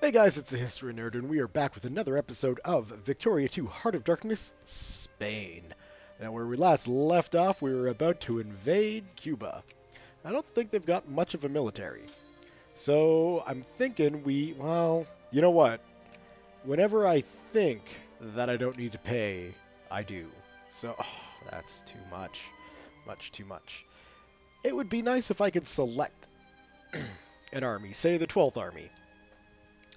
Hey guys, it's the History Nerd, and we are back with another episode of Victoria 2 Heart of Darkness, Spain. Now, where we last left off, we were about to invade Cuba. I don't think they've got much of a military. So, I'm thinking well, you know what? Whenever I think that I don't need to pay, I do. So, that's too much. Much too much. It would be nice if I could select an army, say the 12th Army.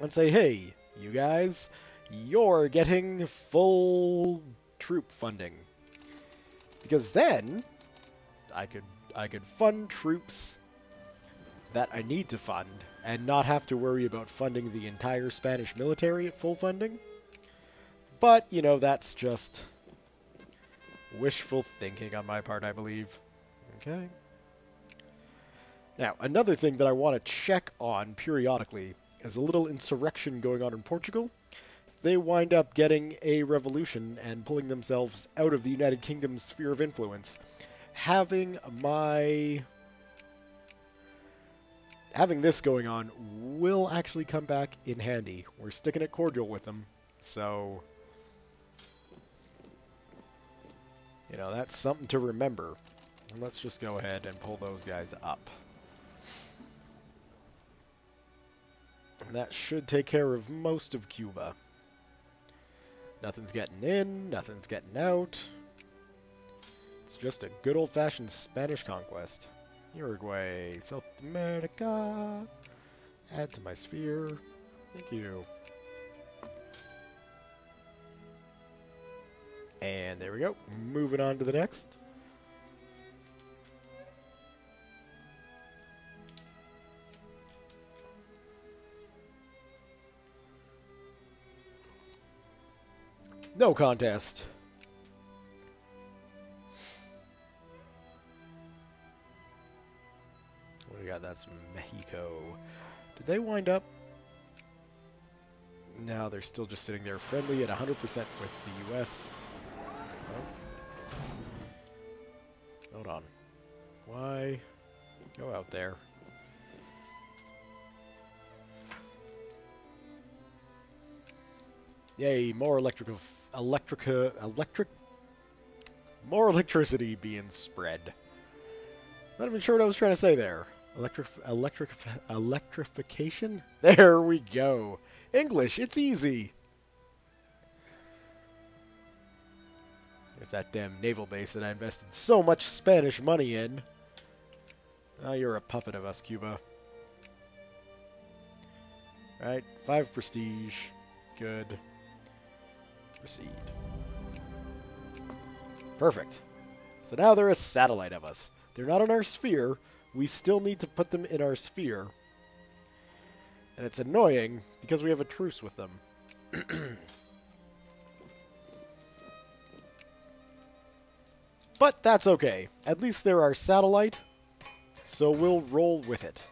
And say, hey, you guys, you're getting full troop funding. Because then I could fund troops that I need to fund and not have to worry about funding the entire Spanish military at full funding. But, you know, that's just wishful thinking on my part, I believe. Okay. Now, another thing that I want to check on periodically is a little insurrection going on in Portugal. They wind up getting a revolution and pulling themselves out of the United Kingdom's sphere of influence. Having this going on will actually come back in handy. We're sticking it cordial with them, so you know, that's something to remember. And let's just go ahead and pull those guys up. And that should take care of most of Cuba. Nothing's getting in, nothing's getting out. It's just a good old-fashioned Spanish conquest. Uruguay, South America. Add to my sphere. Thank you. And there we go. Moving on to the next. No contest. What do we got? That's Mexico. Did they wind up? No, they're still just sitting there friendly at 100% with the U.S. Oh. Hold on. Why go out there? Yay, more more electricity being spread. Not even sure what I was trying to say there. Electrification? There we go. English, it's easy. There's that damn naval base that I invested so much Spanish money in. Oh, you're a puppet of us, Cuba. Alright, 5 prestige. Good. Proceed. Perfect. So now they're a satellite of us. They're not in our sphere. We still need to put them in our sphere. And it's annoying because we have a truce with them. But that's okay. At least they're our satellite. So we'll roll with it.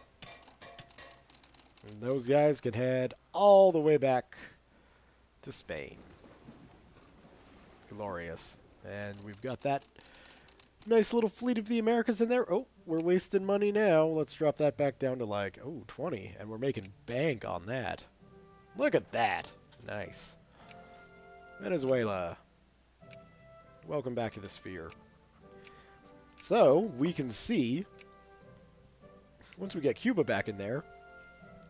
And those guys can head all the way back to Spain. Glorious. And we've got that nice little fleet of the Americas in there. Oh, we're wasting money now. Let's drop that back down to like, 20. And we're making bank on that. Look at that. Nice. Venezuela. Welcome back to the sphere. So, we can see, once we get Cuba back in there,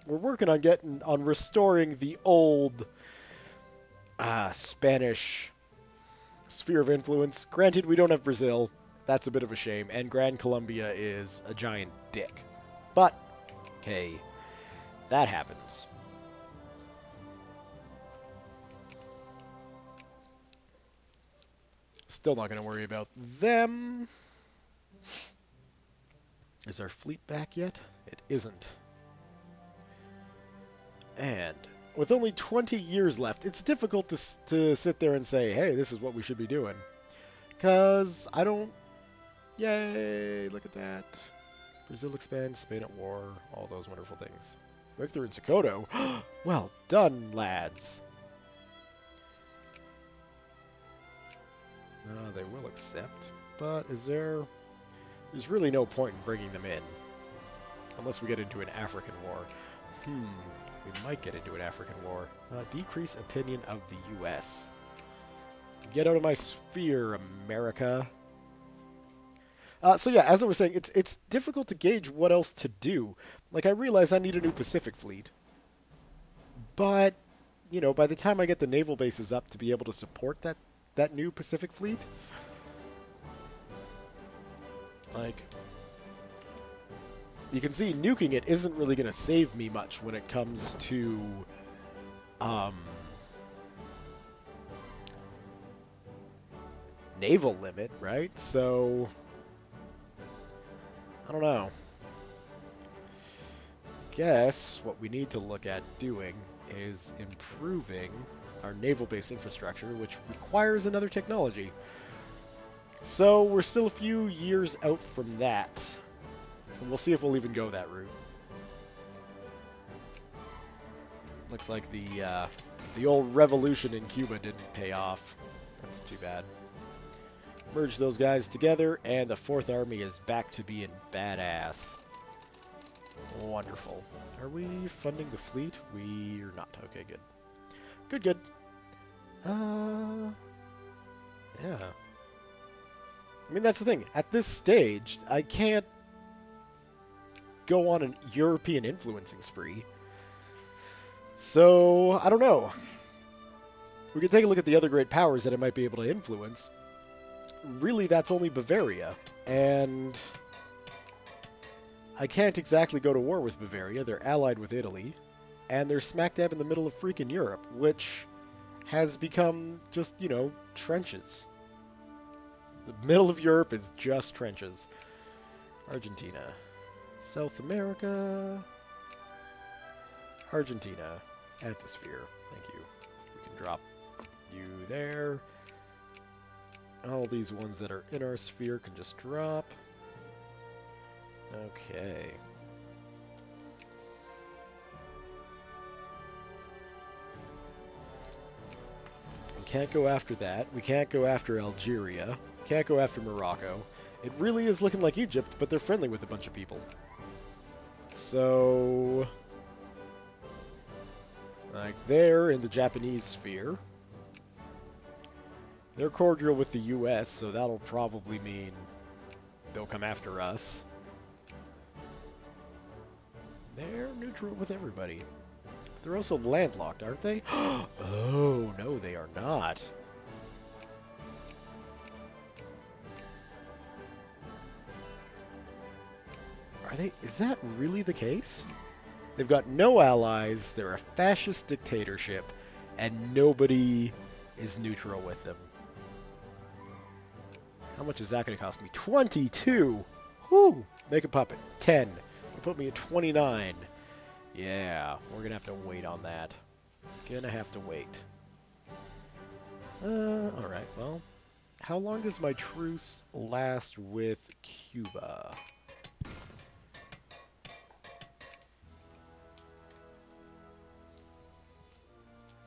we're working on restoring the old Spanish sphere of influence. Granted, we don't have Brazil. That's a bit of a shame. And Gran Colombia is a giant dick. But, hey, that happens. Still not going to worry about them. Is our fleet back yet? It isn't. And with only 20 years left, it's difficult to sit there and say, hey, this is what we should be doing. Because I don't... Yay, look at that. Brazil expands, Spain at war, all those wonderful things. Breakthrough in Sokoto. Well done, lads. They will accept, but is there... There's really no point in bringing them in. Unless we get into an African war. we might get into an African war. Decrease opinion of the U.S. Get out of my sphere, America. So yeah, as I was saying, it's difficult to gauge what else to do. Like, I realize I need a new Pacific fleet. But, you know, by the time I get the naval bases up to be able to support that new Pacific fleet, like, you can see nuking it isn't really going to save me much when it comes to, naval limit, right? So, I don't know. Guess what we need to look at doing is improving our naval base infrastructure, which requires another technology. So we're still a few years out from that. And we'll see if we'll even go that route. Looks like the old revolution in Cuba didn't pay off. That's too bad. Merge those guys together, and the 4th Army is back to being badass. Wonderful. Are we funding the fleet? We're not. Okay, good. Good, good. Yeah. I mean, that's the thing. At this stage, I can't go on an European influencing spree. So, I don't know. We can take a look at the other great powers that I might be able to influence. Really, that's only Bavaria. And I can't exactly go to war with Bavaria. They're allied with Italy. And they're smack dab in the middle of freaking Europe, which has become just, you know, trenches. The middle of Europe is just trenches. Argentina. South America. Argentina. Add to sphere. Thank you. We can drop you there. All these ones that are in our sphere can just drop. Okay. We can't go after that. We can't go after Algeria. Can't go after Morocco. It really is looking like Egypt, but they're friendly with a bunch of people. So, like, they're in the Japanese sphere. They're cordial with the US, so that'll probably mean they'll come after us. They're neutral with everybody. They're also landlocked, aren't they? Oh, no, they are not. Are they? Is that really the case? They've got no allies, they're a fascist dictatorship, and nobody is neutral with them. How much is that going to cost me? 22! Whew! Make a puppet. 10. You put me at 29. Yeah, we're going to have to wait on that. Gonna have to wait. Alright, well. How long does my truce last with Cuba?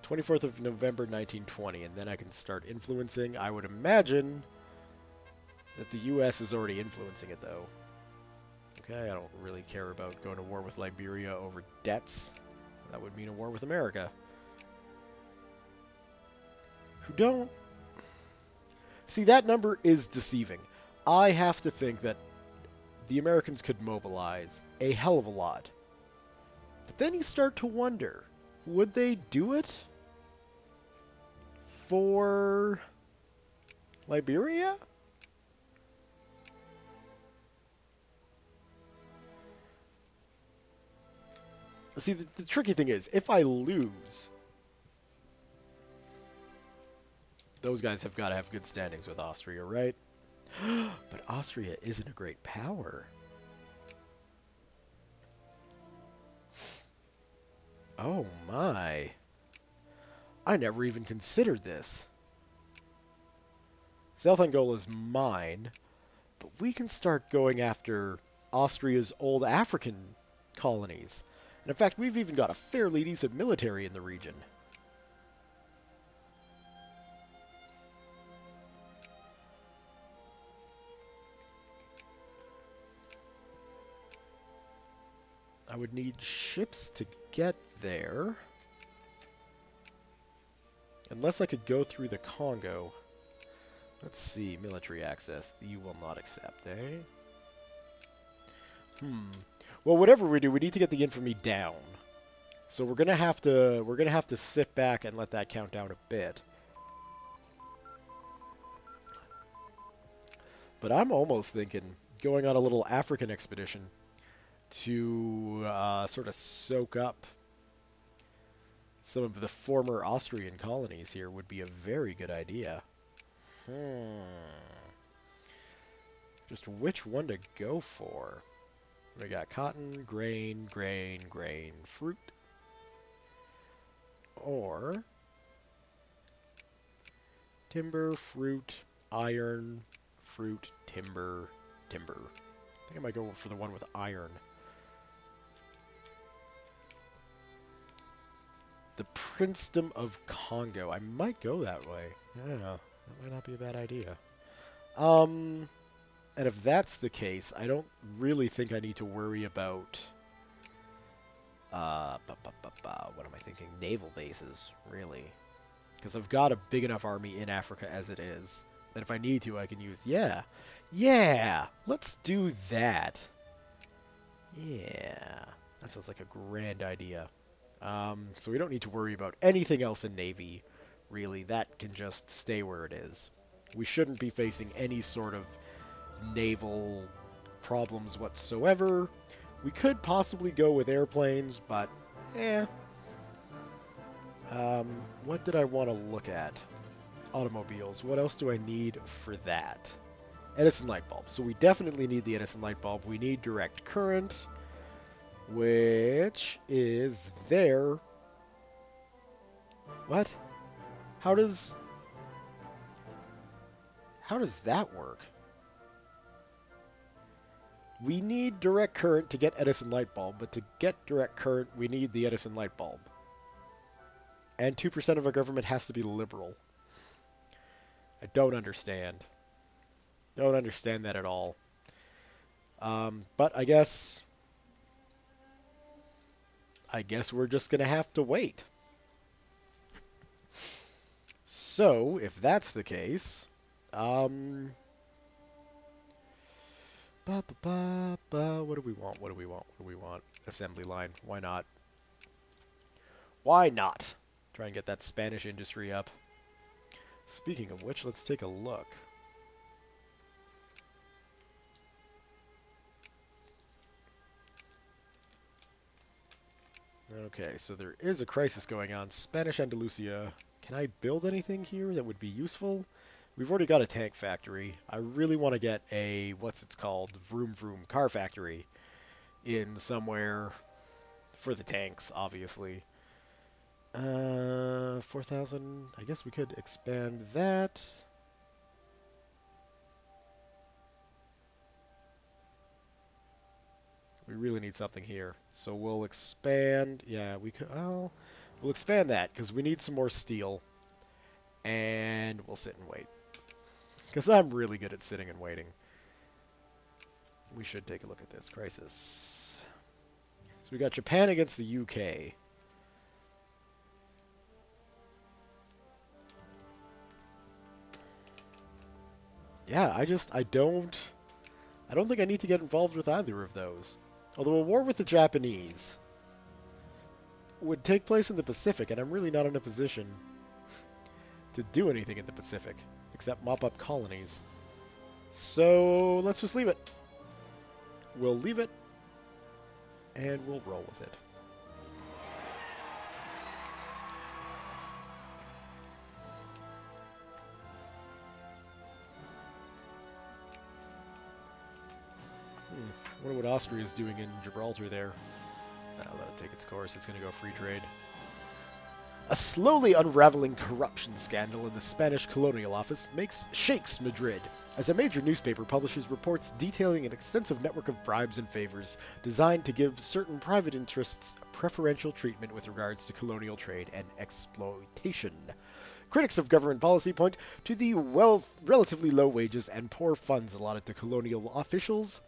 '24th of November, 1920, and then I can start influencing. I would imagine that the U.S. is already influencing it, though. Okay, I don't really care about going to war with Liberia over debts. That would mean a war with America. Who don't... See, that number is deceiving. I have to think that the Americans could mobilize a hell of a lot. But then you start to wonder, would they do it for Liberia? See, the tricky thing is, if I lose, those guys have got to have good standings with Austria, right? But Austria isn't a great power. Oh my. I never even considered this. South Angola is mine, but we can start going after Austria's old African colonies. And in fact, we've even got a fairly decent military in the region. I would need ships to get there. Unless I could go through the Congo. Let's see, military access. You will not accept, eh? Well, whatever we do, we need to get the infamy down. So we're gonna have to sit back and let that count down a bit. But I'm almost thinking going on a little African expedition to sort of soak up some of the former Austrian colonies here would be a very good idea. Just which one to go for? We got cotton, grain, fruit. Or timber, fruit, iron, fruit, timber. I think I might go for the one with iron. The Princedom of Congo. I might go that way. Yeah, that might not be a bad idea. And if that's the case, I don't really think I need to worry about... what am I thinking? Naval bases, really. Because I've got a big enough army in Africa as it is. That if I need to, I can use... Yeah! Let's do that. Yeah. That sounds like a grand idea. So we don't need to worry about anything else in Navy, really. That can just stay where it is. We shouldn't be facing any sort of naval problems whatsoever. We could possibly go with airplanes, but, what did I want to look at? Automobiles. What else do I need for that? Edison light bulb. So we definitely need the Edison light bulb. We need direct current, which is there. What? How does that work? We need direct current to get Edison light bulb, but to get direct current, we need the Edison light bulb. And 2% of our government has to be liberal. I don't understand. Don't understand that at all. But I guess we're just going to have to wait. So, if that's the case, what do we want? Assembly line. Why not? Why not? Try and get that Spanish industry up. Speaking of which, let's take a look. Okay, so there is a crisis going on. Spanish Andalusia. Can I build anything here that would be useful? We've already got a tank factory. I really want to get a, what's it's called, vroom vroom car factory in somewhere for the tanks, obviously. 4,000. I guess we could expand that. We really need something here. So we'll expand. Yeah, we could. Well, we'll expand that because we need some more steel. And we'll sit and wait. Because I'm really good at sitting and waiting. We should take a look at this crisis. So we got Japan against the UK. Yeah, I don't think I need to get involved with either of those. Although a war with the Japanese would take place in the Pacific, and I'm really not in a position to do anything in the Pacific, except mop up colonies. So, let's just leave it. We'll leave it, and we'll roll with it. I wonder what Austria is doing in Gibraltar there. I'll let it take its course. It's going to go free trade. A slowly unraveling corruption scandal in the Spanish Colonial Office shakes Madrid, as a major newspaper publishes reports detailing an extensive network of bribes and favors designed to give certain private interests preferential treatment with regards to colonial trade and exploitation. Critics of government policy point to the relatively low wages and poor funds allotted to colonial officials,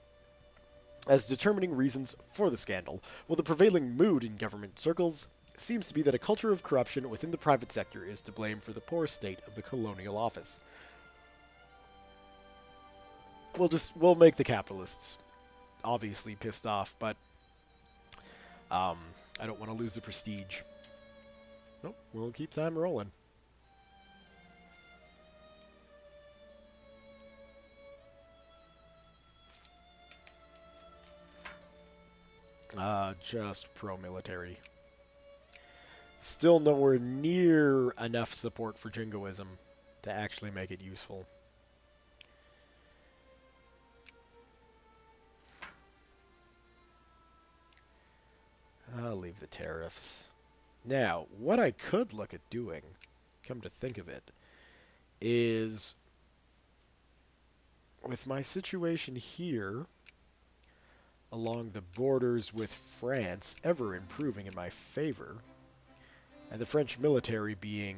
as determining reasons for the scandal, while the prevailing mood in government circles seems to be that a culture of corruption within the private sector is to blame for the poor state of the colonial office. We'll make the capitalists obviously pissed off, but I don't want to lose the prestige. Nope, we'll keep time rolling. Just pro-military. Still nowhere near enough support for jingoism to actually make it useful. I'll leave the tariffs. Now, what I could look at doing, come to think of it, is with my situation here along the borders with France ever improving in my favor, and the French military being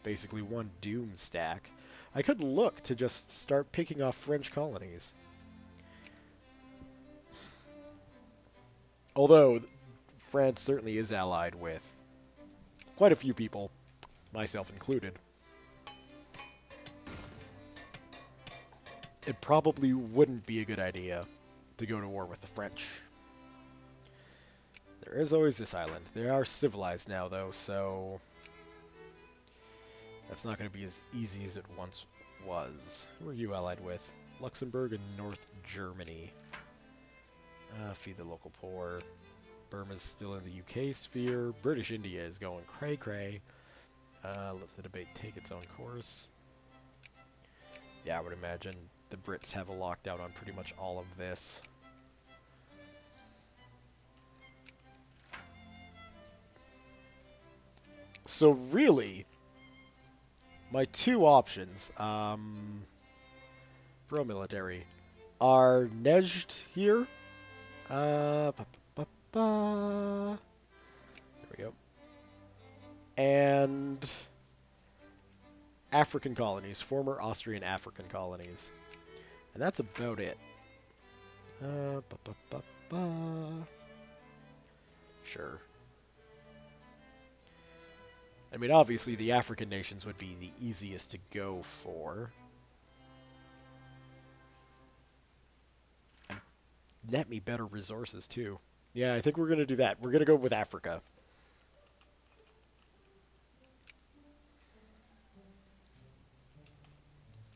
basically one doom stack, I could look to just start picking off French colonies. Although France certainly is allied with quite a few people, myself included. It probably wouldn't be a good idea to go to war with the French. There is always this island. They are civilized now, though, so that's not going to be as easy as it once was. Who are you allied with? Luxembourg and North Germany. Feed the local poor. Burma's still in the UK sphere. British India is going cray-cray. Let the debate take its own course. Yeah, I would imagine the Brits have a lockdown on pretty much all of this. So really, my two options, pro-military, are Nejd here. There we go. And African colonies, former Austrian African colonies. And that's about it. Sure. I mean, obviously the African nations would be the easiest to go for. Net me better resources, too. Yeah, I think we're going to do that. We're going to go with Africa.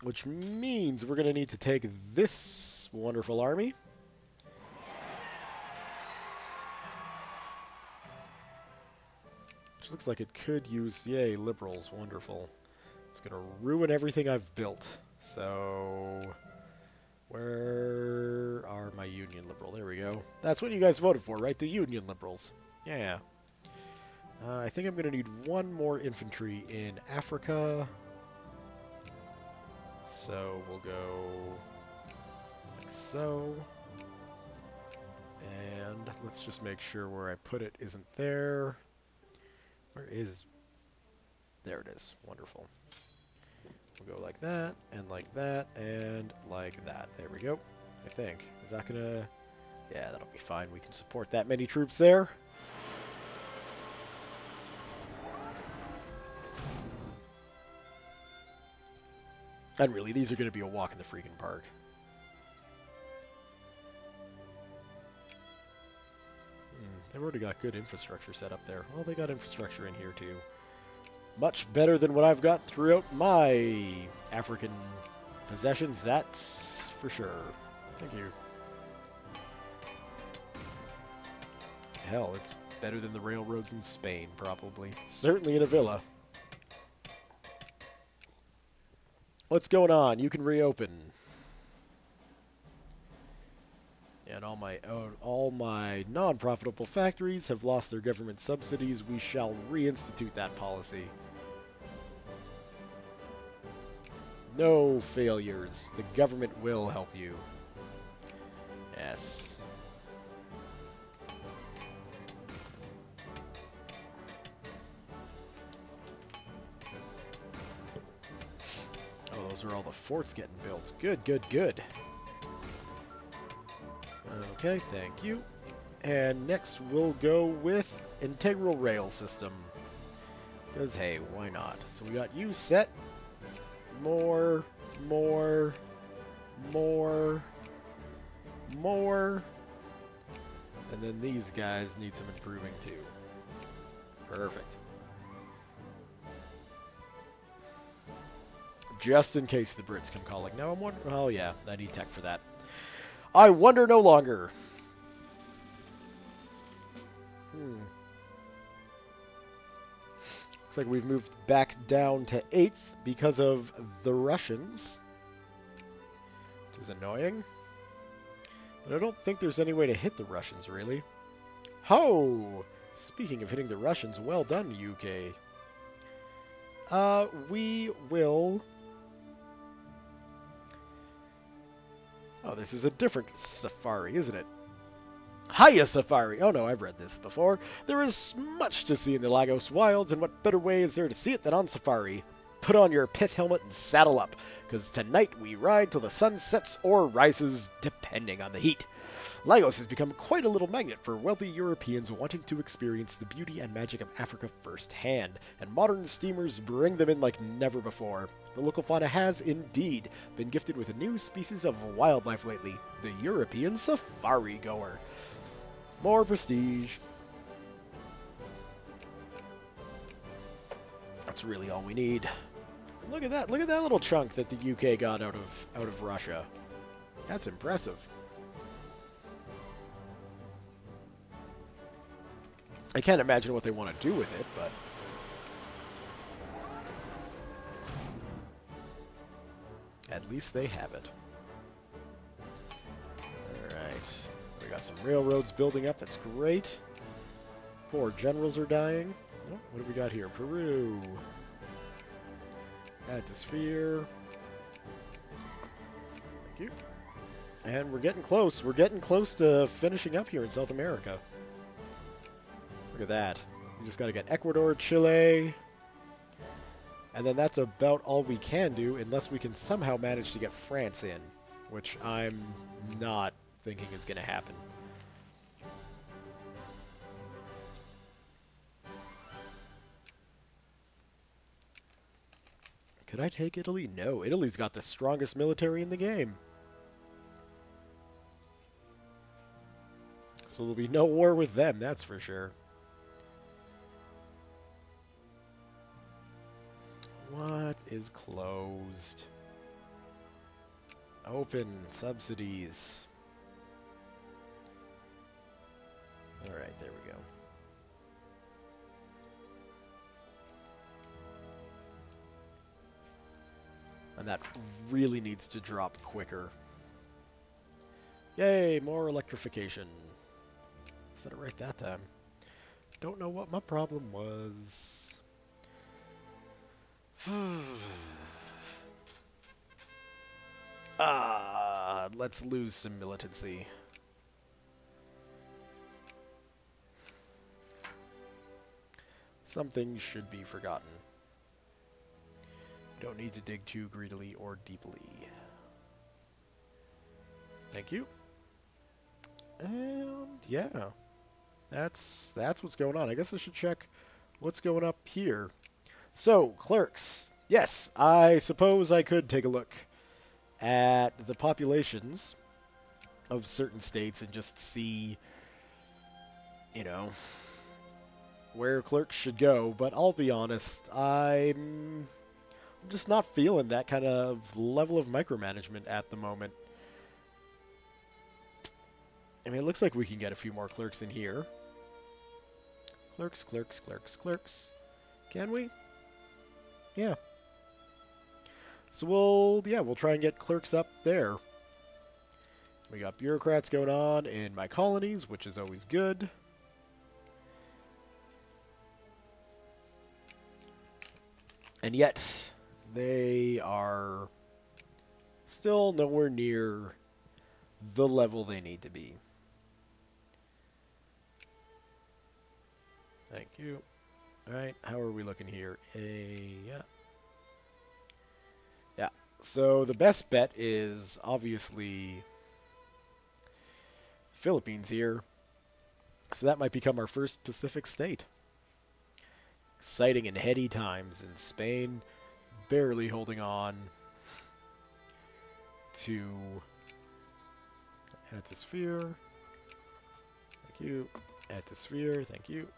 Which means we're going to need to take this wonderful army. Which looks like it could use... Yay, liberals. Wonderful. It's going to ruin everything I've built. So... Where are my Union Liberal? There we go. That's what you guys voted for, right? The Union Liberals. Yeah. I think I'm going to need one more infantry in Africa. So we'll go like so. And let's just make sure where I put it isn't there. Where is... There it is. Wonderful. We'll go like that, and like that, and like that. There we go, I think. Is that gonna... Yeah, that'll be fine. We can support that many troops there. And really, these are going to be a walk in the freaking park. They've already got good infrastructure set up there. Well, they got infrastructure in here, too. Much better than what I've got throughout my African possessions, that's for sure. Thank you. Hell, it's better than the railroads in Spain, probably. Certainly in Avila. What's going on? You can reopen. And all my non-profitable factories have lost their government subsidies. We shall reinstitute that policy. No failures. The government will help you. Yes. Oh, those are all the forts getting built. Good, good, good. Okay, thank you. And next we'll go with integral rail system. Because, hey, why not? So we got you set. More. And then these guys need some improving too. Perfect. Just in case the Brits come calling. Now I'm wondering... Oh yeah, I need tech for that. I wonder no longer. Looks like we've moved back down to 8th because of the Russians. Which is annoying. But I don't think there's any way to hit the Russians, really. Ho! Speaking of hitting the Russians, well done, UK. We will... Oh, this is a different safari, isn't it? Hiya Safari! Oh no, I've read this before. There is much to see in the Lagos wilds, and what better way is there to see it than on safari? Put on your pith helmet and saddle up, because tonight we ride till the sun sets or rises, depending on the heat. Lagos has become quite a little magnet for wealthy Europeans wanting to experience the beauty and magic of Africa firsthand, and modern steamers bring them in like never before. The local fauna has, indeed, been gifted with a new species of wildlife lately, the European safari goer. More prestige. That's really all we need. Look at that little chunk that the UK got out of Russia. That's impressive. I can't imagine what they want to do with it, but... At least they have it. Alright. We got some railroads building up. That's great. Poor generals are dying. Oh, what do we got here? Peru. Add to sphere. Thank you. And we're getting close. We're getting close to finishing up here in South America. Look at that. We just got to get Ecuador, Chile, and then that's about all we can do unless we can somehow manage to get France in, which I'm not thinking is going to happen. Could I take Italy? No, Italy's got the strongest military in the game. So there'll be no war with them, that's for sure. What is closed? Open. Subsidies. Alright, there we go. And that really needs to drop quicker. Yay, more electrification. Said it right that time. Don't know what my problem was. Let's lose some militancy. Some things should be forgotten. You don't need to dig too greedily or deeply. Thank you. And yeah, that's what's going on. I guess I should check what's going up here. So, clerks. Yes, I suppose I could take a look at the populations of certain states and just see, you know, where clerks should go. But I'll be honest, I'm just not feeling that kind of level of micromanagement at the moment. I mean, it looks like we can get a few more clerks in here. Clerks, clerks, clerks, clerks. Can we? Yeah. So we'll try and get clerks up there. We got bureaucrats going on in my colonies, which is always good. And yet, they are still nowhere near the level they need to be. Thank you. Alright, how are we looking here? Yeah. Yeah, so the best bet is obviously Philippines here. So that might become our first Pacific state. Exciting and heady times in Spain. Barely holding on to atmosphere. Thank you. Atmosphere. Thank you.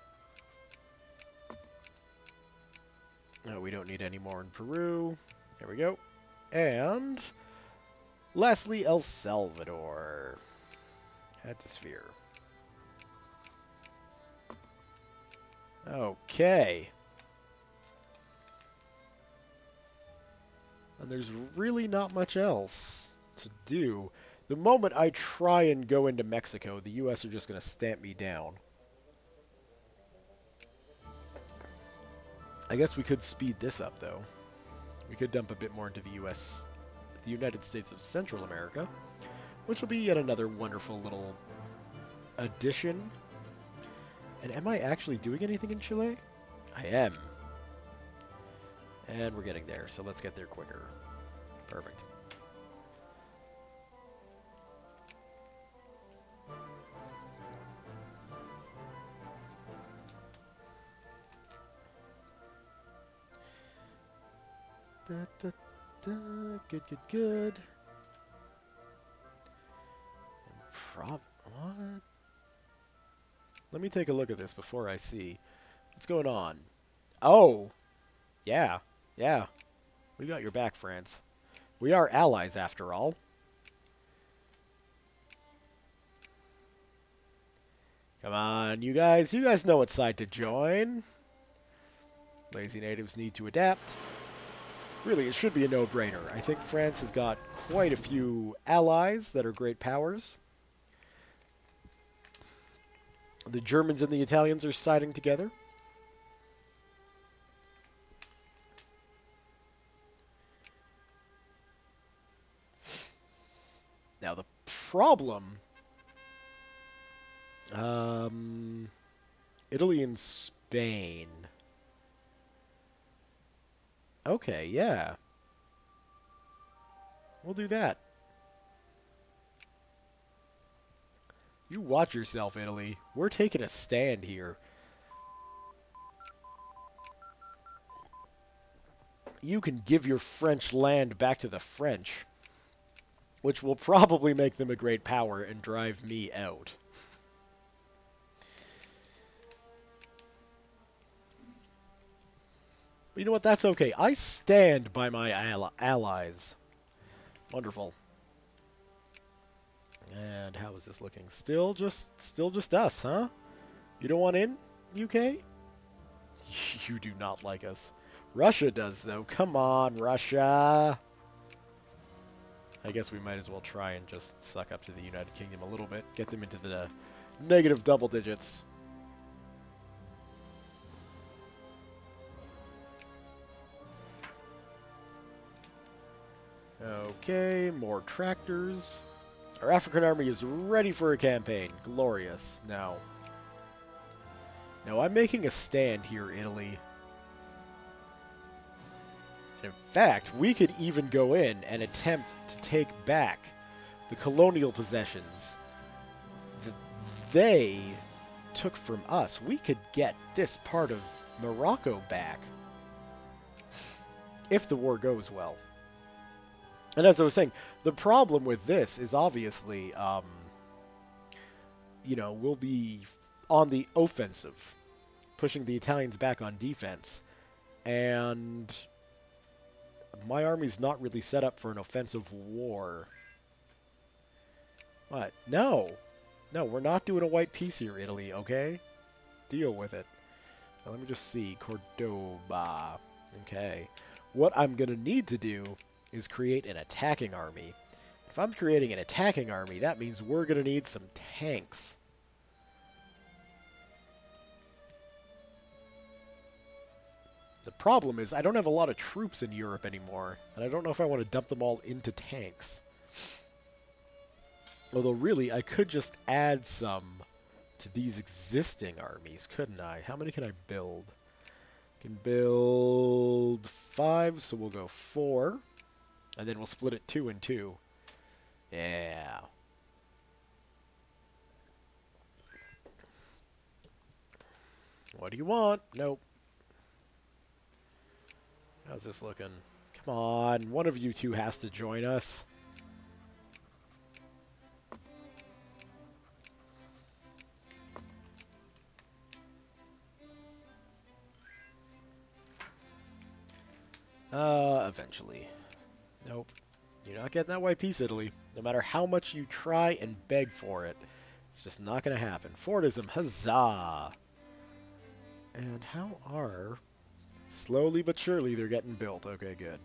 No, we don't need any more in Peru. There we go. And lastly, El Salvador. Atmosphere. Okay. And there's really not much else to do. The moment I try and go into Mexico, the U.S. are just going to stamp me down. I guess we could speed this up, though. We could dump a bit more into the U.S., the United States of Central America, which will be yet another wonderful little addition. And am I actually doing anything in Chile? I am. And we're getting there, so let's get there quicker. Perfect. Da, da, da. Good, good, good. What? Let me take a look at this before I see what's going on. Oh! Yeah. Yeah. We got your back, France. We are allies, after all. Come on, you guys. You guys know what side to join. Lazy natives need to adapt. Really, it should be a no-brainer. I think France has got quite a few allies that are great powers. The Germans and the Italians are siding together. Now, the problem... Italy and Spain. Okay, yeah. We'll do that. You watch yourself, Italy. We're taking a stand here. You can give your French land back to the French, which will probably make them a great power and drive me out. But you know what? That's okay. I stand by my allies. Wonderful. And how is this looking? Still just us, huh? You don't want in, UK? You do not like us. Russia does, though. Come on, Russia. I guess we might as well try and just suck up to the United Kingdom a little bit. Get them into the negative double digits. Okay, more tractors. Our African army is ready for a campaign. Glorious. Now, I'm making a stand here, Italy. In fact, we could even go in and attempt to take back the colonial possessions that they took from us. We could get this part of Morocco back if the war goes well. And as I was saying, the problem with this is obviously, you know, we'll be on the offensive, pushing the Italians back on defense. And my army's not really set up for an offensive war. What? No. No, we're not doing a white peace here, Italy, okay? Deal with it. Now, let me just see. Cordoba. Okay. What I'm going to need to do is create an attacking army. If I'm creating an attacking army, that means we're going to need some tanks. The problem is I don't have a lot of troops in Europe anymore, and I don't know if I want to dump them all into tanks. Although really, I could just add some to these existing armies, couldn't I? How many can I build? I can build 5, so we'll go 4. And then we'll split it 2 and 2. Yeah. What do you want? Nope. How's this looking? Come on, one of you two has to join us. Eventually. Nope. You're not getting that white piece, Italy. No matter how much you try and beg for it. It's just not going to happen. Fordism, huzzah! And how are... Slowly but surely they're getting built. Okay, good.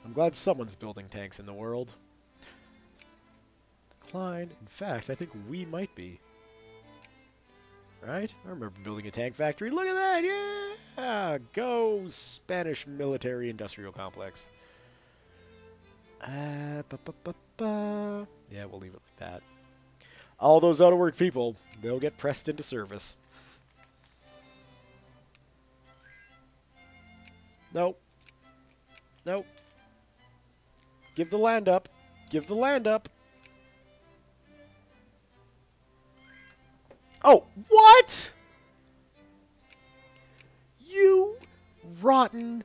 I'm glad someone's building tanks in the world. Decline. In fact, I think we might be. Right? I remember building a tank factory. Look at that! Yeah! Go Spanish military industrial complex. Yeah, we'll leave it like that. All those out-of-work people, they'll get pressed into service. Nope. Nope. Give the land up. Give the land up. Oh, what? You rotten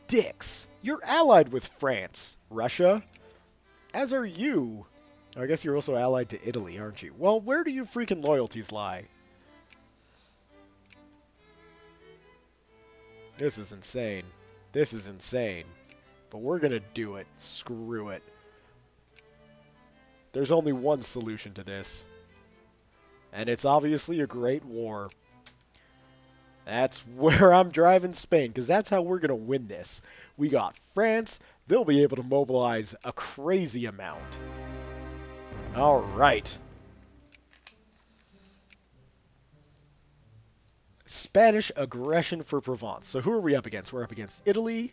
dicks. You're allied with France, Russia, as are you. I guess you're also allied to Italy, aren't you? Well, where do your freaking loyalties lie? This is insane. This is insane. But we're gonna do it. Screw it. There's only one solution to this. And it's obviously a great war. That's where I'm driving Spain, because that's how we're going to win this. We got France. They'll be able to mobilize a crazy amount. All right. Spanish aggression for Provence. So who are we up against? We're up against Italy,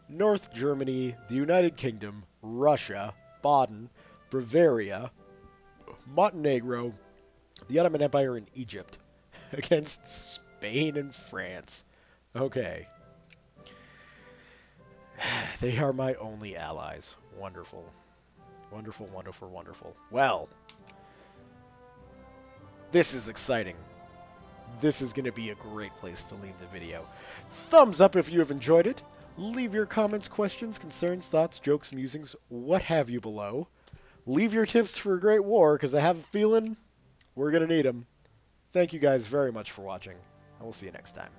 North Germany, the United Kingdom, Russia, Baden, Bavaria, Montenegro, the Ottoman Empire, and Egypt. Against Spain and France. Okay. They are my only allies. Wonderful. Wonderful, wonderful, wonderful. Well, this is exciting. This is going to be a great place to leave the video. Thumbs up if you have enjoyed it. Leave your comments, questions, concerns, thoughts, jokes, musings, what have you below. Leave your tips for a great war, because I have a feeling we're going to need them. Thank you guys very much for watching. I will see you next time.